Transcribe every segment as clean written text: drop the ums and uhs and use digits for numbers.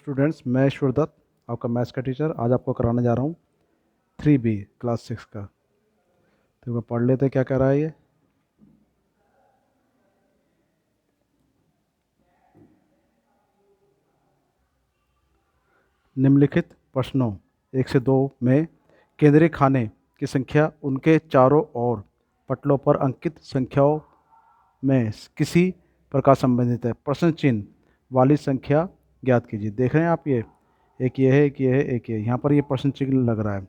Students, मैं ईश्वर दत्त, आपका maths का टीचर। आज आपको कराने जा रहा हूँ 3B क्लास 6 का। तो मैं पढ़ लेते क्या कह रहा है ये। निम्नलिखित प्रश्नों 1 से 2 में केंद्रीय खाने की संख्या उनके चारों ओर पटलों पर अंकित संख्याओं में किसी प्रकार संबंधित है। प्रश्न चिन्ह वाली संख्या ज्ञात कीजिए। देख रहे हैं आप, ये एक ये है, एक ये है, एक ये। यहाँ पर ये प्रश्न चिन्ह लग रहा है।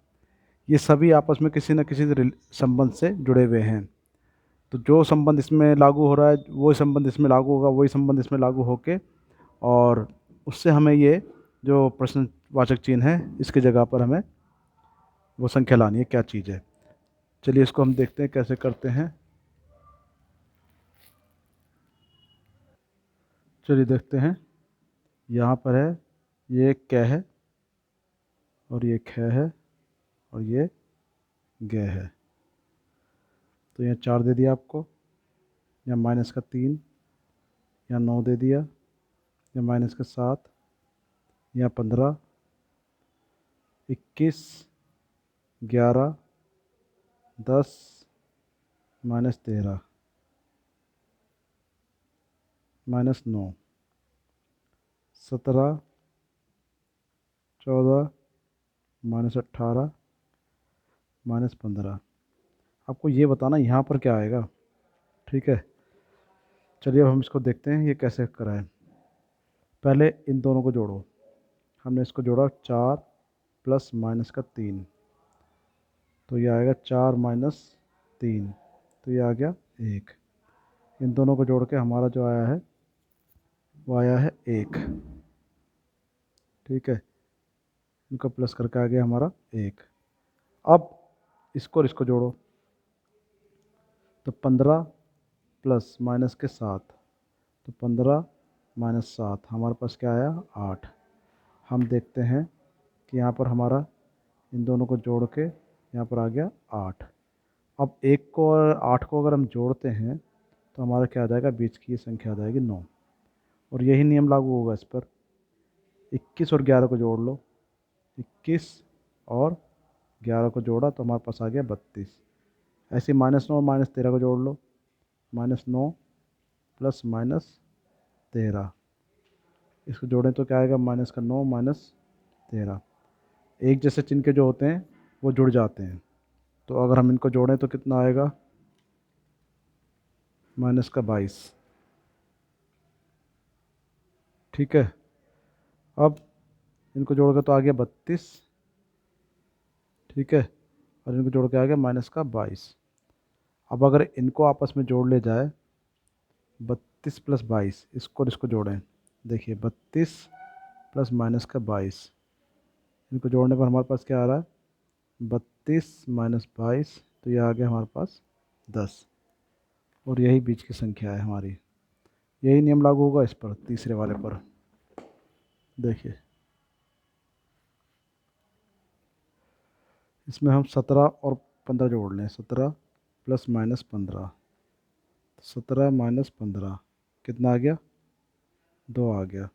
ये सभी आपस में किसी न किसी संबंध से जुड़े हुए हैं। तो जो संबंध इसमें लागू हो रहा है वही संबंध इसमें लागू होगा, वही संबंध इसमें लागू होके, और उससे हमें ये जो प्रश्नवाचक चिन्ह है इसकी जगह पर हमें वो संख्या लानी है, क्या चीज़ है। चलिए इसको हम देखते हैं कैसे करते हैं। चलिए देखते हैं। यहाँ पर है, ये क है, और ये ख है, और ये ग है। तो यहाँ 4 दे दिया आपको, या माइनस का 3, या 9 दे दिया, या माइनस का 7, या 15, 21, 11, 10, माइनस 13, माइनस 9, 17, 14, माइनस 18, माइनस 15। आपको ये बताना यहाँ पर क्या आएगा, ठीक है। चलिए अब हम इसको देखते हैं ये कैसे करा है। पहले इन दोनों को जोड़ो। हमने इसको जोड़ा 4 प्लस माइनस का 3, तो ये आएगा 4 माइनस 3, तो ये आ गया 1। इन दोनों को जोड़ के हमारा जो आया है वो आया है 1, ठीक है। इनको प्लस करके आ गया हमारा 1। अब इसको और इसको जोड़ो, तो 15 प्लस माइनस के 7, तो 15 माइनस 7, हमारे पास क्या आया 8। हम देखते हैं कि यहाँ पर हमारा इन दोनों को जोड़ के यहाँ पर आ गया 8। अब 1 को और 8 को अगर हम जोड़ते हैं तो हमारा क्या आ जाएगा, बीच की ये संख्या आ जाएगी 9। और यही नियम लागू होगा इस पर। 21 और 11 को जोड़ लो, 21 और 11 को जोड़ा तो हमारे पास आ गया 32। ऐसे माइनस 9 और माइनस 13 को जोड़ लो, माइनस 9 प्लस माइनस 13, इसको जोड़ें तो क्या आएगा, माइनस का 9 माइनस 13। एक जैसे चिन्ह के जो होते हैं वो जुड़ जाते हैं। तो अगर हम इनको जोड़ें तो कितना आएगा, माइनस का 22, ठीक है। अब इनको जोड़ के तो आ गया 32, ठीक है, और इनको जोड़ के आ गया माइनस का 22। अब अगर इनको आपस में जोड़ ले जाए, 32 प्लस 22, इसको और इसको जोड़ें, देखिए 32 प्लस माइनस का 22, इनको जोड़ने पर हमारे पास क्या आ रहा है, 32 माइनस 22, तो ये आ गया हमारे पास 10। और यही बीच की संख्या है हमारी। यही नियम लागू होगा इस पर, तीसरे वाले पर। देखिए इसमें हम 17 और 15 जोड़ लें, 17 प्लस माइनस 15, 17 माइनस 15 कितना आ गया, 2 आ गया।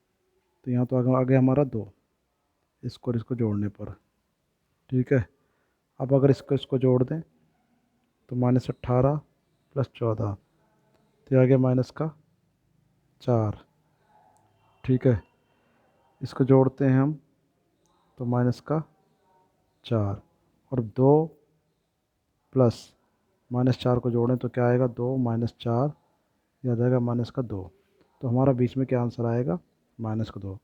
तो यहाँ तो आ गया हमारा 2, इसको और इसको जोड़ने पर, ठीक है। अब अगर इसको इसको जोड़ दें तो माइनस 18 प्लस 14, तो ये आ गया माइनस का 4, ठीक है। इसको जोड़ते हैं हम तो माइनस का 4, और 2 प्लस माइनस 4 को जोड़ें तो क्या आएगा, 2 माइनस 4, यह आ जाएगा माइनस का 2। तो हमारा बीच में क्या आंसर आएगा, माइनस का 2।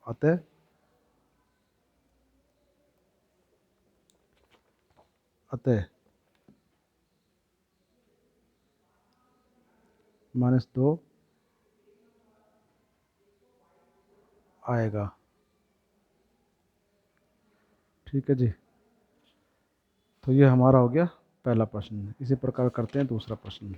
अतः माइनस 2 आएगा, ठीक है जी। तो ये हमारा हो गया पहला प्रश्न। इसी प्रकार करते हैं दूसरा प्रश्न।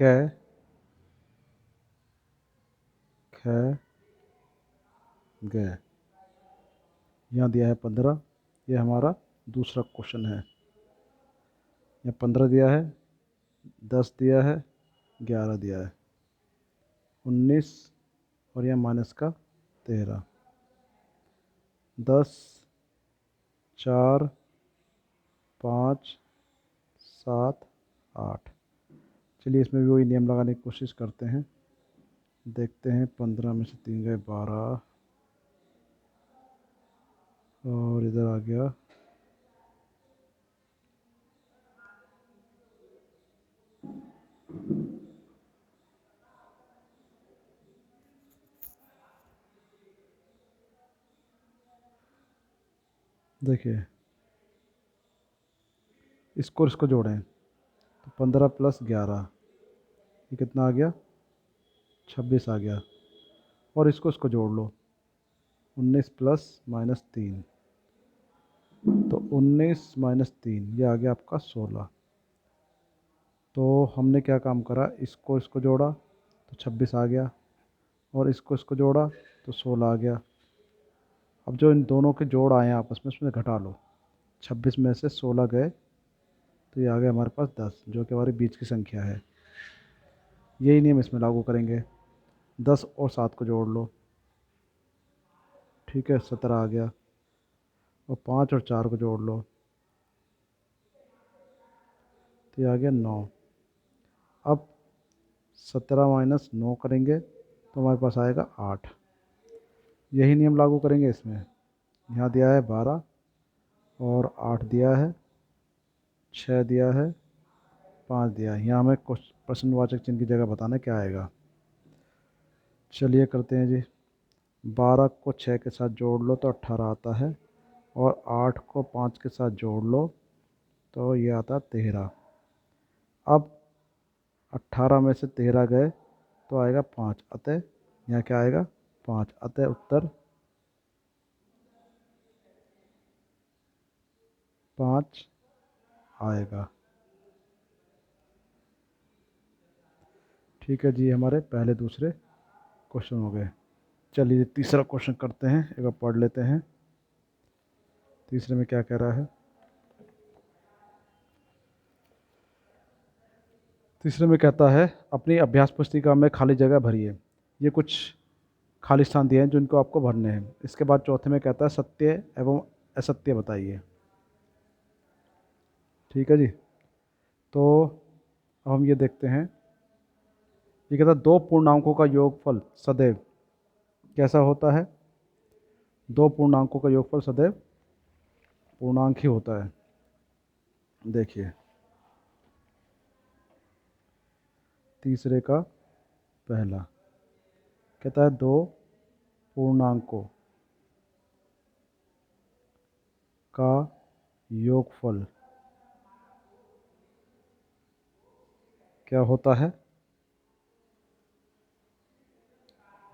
कै ख ग। यहाँ दिया है 15। ये हमारा दूसरा क्वेश्चन है। यहाँ 15 दिया है, 10 दिया है, 11 दिया है, 19 और यहाँ माइनस का 13। 10, 4, 5, 7, 8। चलिए इसमें भी वही नियम लगाने की कोशिश करते हैं। देखते हैं 15 में से 3 गए 12 और इधर आ गया देखिए इसको जोड़ें तो 15 प्लस 11 ये कितना आ गया 26 आ गया। और इसको जोड़ लो 19 प्लस माइनस 3 तो 19 माइनस 3 ये आ गया आपका 16। तो हमने क्या काम करा, इसको जोड़ा तो 26 आ गया और इसको जोड़ा तो 16 आ गया। अब जो इन दोनों के जोड़ आए हैं आपस में उसमें घटा लो। 26 में से 16 गए तो ये आ गया हमारे पास 10 जो कि हमारे बीच की संख्या है। यही नियम इसमें लागू करेंगे। 10 और 7 को जोड़ लो, ठीक है 17 आ गया। और 5 और 4 को जोड़ लो तो ये आ गया 9। अब 17 माइनस 9 करेंगे तो हमारे पास आएगा 8। यही नियम लागू करेंगे इसमें। यहाँ दिया है 12 और 8 दिया है, 6 दिया है, 5 दिया है। यहाँ हमें प्रश्नवाचक चिन्ह की जगह बताना क्या आएगा। चलिए करते हैं जी। 12 को 6 के साथ जोड़ लो तो 18 आता है और 8 को 5 के साथ जोड़ लो तो ये आता 13। अब 18 में से 13 गए तो आएगा 5, अतः यहाँ क्या आएगा 5, अतः उत्तर 5 आएगा। ठीक है जी, हमारे पहले दूसरे क्वेश्चन हो गए। चलिए तीसरा क्वेश्चन करते हैं, एक बार पढ़ लेते हैं तीसरे में क्या कह रहा है। तीसरे में कहता है अपनी अभ्यास पुस्तिका में खाली जगह भरिए। ये कुछ खाली स्थान दिए हैं जिनको आपको भरने हैं। इसके बाद चौथे में कहता है सत्य एवं असत्य बताइए। ठीक है जी। तो अब हम ये देखते हैं। ये कहता है दो पूर्णांकों का योगफल सदैव कैसा होता है। दो पूर्णांकों का योगफल सदैव पूर्णांक ही होता है। देखिए तीसरे का पहला कहता है दो पूर्णांकों का योगफल क्या होता है।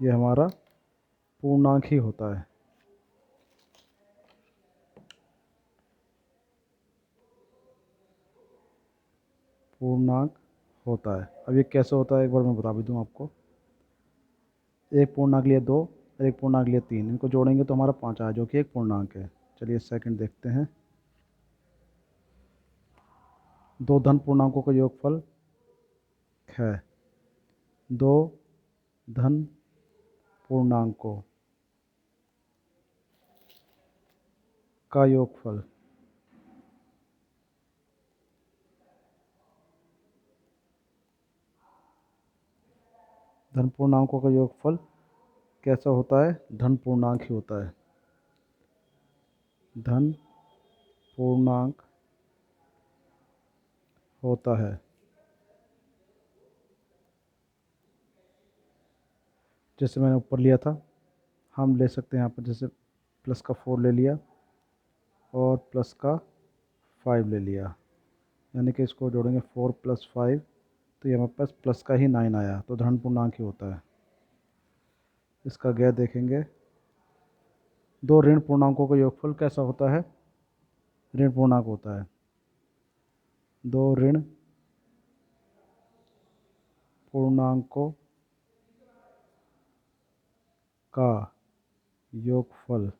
ये हमारा पूर्णांक ही होता है। पूर्णांक होता है। अब ये कैसे होता है एक बार मैं बता भी दूं आपको। एक पूर्णांक लिए 2 और एक पूर्णांक लिए 3, इनको जोड़ेंगे तो हमारा 5 आया जो कि एक पूर्णांक है। चलिए सेकंड देखते हैं। दो धन पूर्णांकों का योगफल है। दो धन पूर्णांकों का योगफल धन पूर्णांकों का योगफल कैसा होता है, धन पूर्णांक ही होता है। धन पूर्णांक होता है। जैसे मैंने ऊपर लिया था, हम ले सकते हैं यहाँ पर जैसे प्लस का 4 ले लिया और प्लस का 5 ले लिया, यानी कि इसको जोड़ेंगे 4 + 5 तो ये हमारे पास प्लस का ही 9 आया, तो धन पूर्णांक ही होता है। इसका गैर देखेंगे। दो ऋण पूर्णांकों का योगफल कैसा होता है, ऋण पूर्णांक होता है। दो ऋण पूर्णांकों का योगफल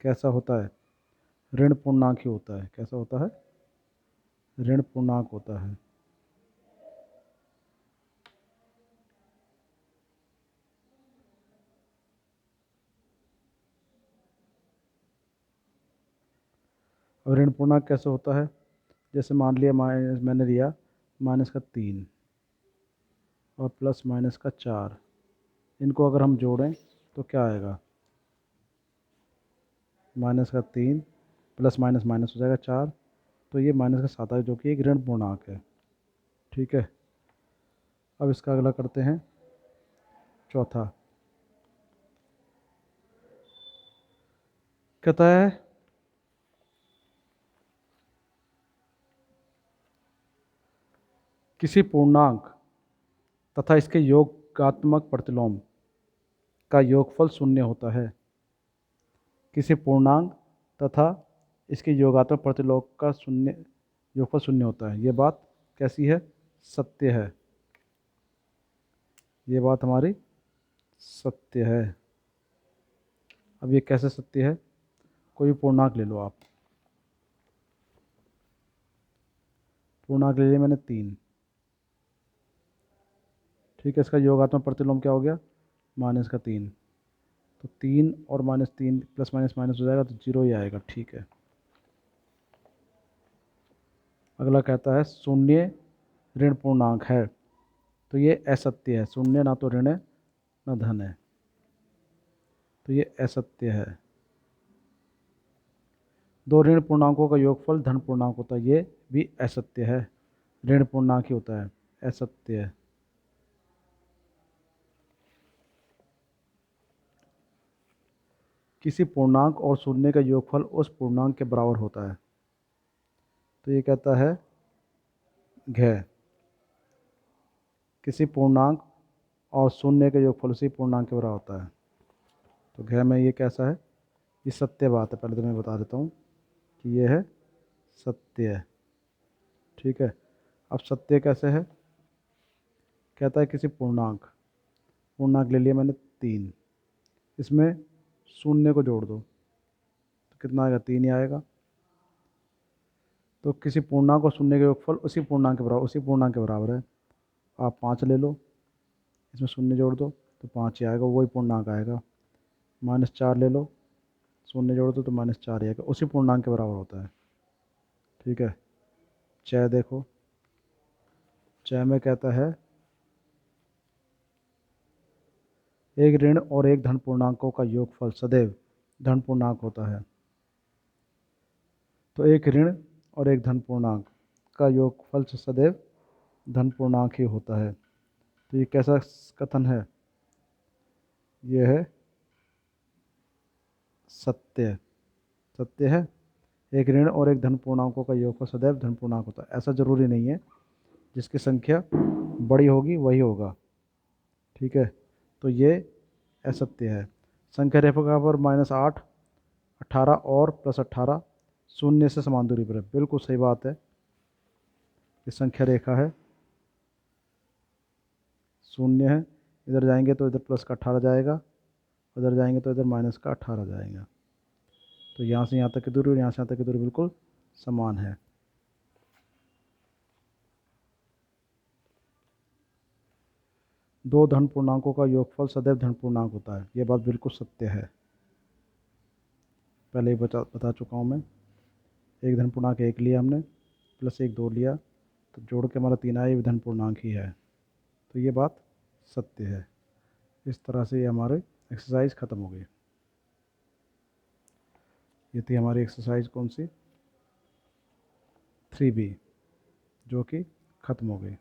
कैसा होता है? ऋण पूर्णांक ही होता है। कैसा होता है? ऋण पूर्णांक होता है। अब ऋण पूर्णांक कैसे होता है? जैसे मान लिया मैंने दिया -3 और +-4, इनको अगर हम जोड़ें तो क्या आएगा? -3 प्लस माइनस माइनस हो जाएगा 4, तो ये -7 है, जो कि एक ऋण पूर्णांक है। ठीक है। अब इसका अगला करते हैं, चौथा। कहता है किसी पूर्णांक तथा इसके योगात्मक प्रतिलोम का योगफल 0 होता है। किसी पूर्णांक तथा इसके योगात्मक प्रतिलोम का योगफल 0 होता है। ये बात कैसी है? सत्य है। ये बात हमारी सत्य है। अब ये कैसे सत्य है? कोई भी पूर्णांक ले लो आप। पूर्णांक ले लिया मैंने 3। ठीक है। इसका योगात्मक प्रतिलोम क्या हो गया? -3। तो 3 और -3 प्लस माइनस माइनस हो जाएगा, तो 0 ही आएगा। ठीक है। अगला कहता है शून्य ऋण पूर्णांक है। तो ये असत्य है। शून्य ना तो ऋण है ना धन है, तो ये असत्य है। दो ऋण पूर्णांकों का योगफल धन पूर्णांक होता है, ये भी असत्य है। ऋण पूर्णांक ही होता है, असत्य है। किसी पूर्णांक और शून्य का योगफल उस पूर्णांक के बराबर होता है। तो ये कहता है घ किसी पूर्णांक और शून्य का योगफल उसी पूर्णांक के बराबर होता है। तो घ में ये कैसा है? ये सत्य बात है। पहले तो मैं बता देता हूँ कि ये है सत्य है। ठीक है। अब सत्य कैसे है? कहता है किसी पूर्णांक ले लिया मैंने 3, इसमें शून्य को जोड़ दो तो कितना आएगा? 3 ही आएगा। तो किसी पूर्णांक और शून्य का योगफल उसी पूर्णांक के बराबर है। आप 5 ले लो, इसमें शून्य जोड़ दो तो 5 ही आएगा, वही पूर्णांक आएगा। -4 ले लो, शून्य जोड़ दो तो -4 ही आएगा, उसी पूर्णांक के बराबर होता है। ठीक है। च देखो, च में कहता है एक ऋण और एक धन पूर्णांकों का योगफल सदैव धन पूर्णांक होता है। तो एक ऋण और एक धन पूर्णांक का योगफल सदैव धन पूर्णांक ही होता है। तो ये कैसा कथन है? ये है सत्य। सत्य है। एक ऋण और एक धन पूर्णांकों का योगफल सदैव धन पूर्णांक होता है। ऐसा जरूरी नहीं है, जिसकी संख्या बड़ी होगी वही होगा। ठीक है। तो ये असत्य है। संख्या रेखा पर -8, 18 और +18 शून्य से समान दूरी पर है। बिल्कुल सही बात है। ये संख्या रेखा है, शून्य है। इधर जाएंगे तो इधर प्लस का 18 जाएगा, उधर जाएंगे तो इधर माइनस का 18 जाएगा। तो यहाँ से यहाँ तक की दूरी और यहाँ से यहाँ तक की दूरी बिल्कुल समान है। दो धन पूर्णांकों का योगफल सदैव धन पूर्णांक होता है। ये बात बिल्कुल सत्य है। पहले ही बता चुका हूँ मैं। एक धन पूर्णांक 1 लिया हमने, +1 2 लिया, तो जोड़ के हमारा 3 आया, ये भी धन पूर्णांक ही है। तो ये बात सत्य है। इस तरह से ये हमारे एक्सरसाइज ख़त्म हो गई। ये थी हमारी एक्सरसाइज कौन सी? 3B, जो कि ख़त्म हो गई।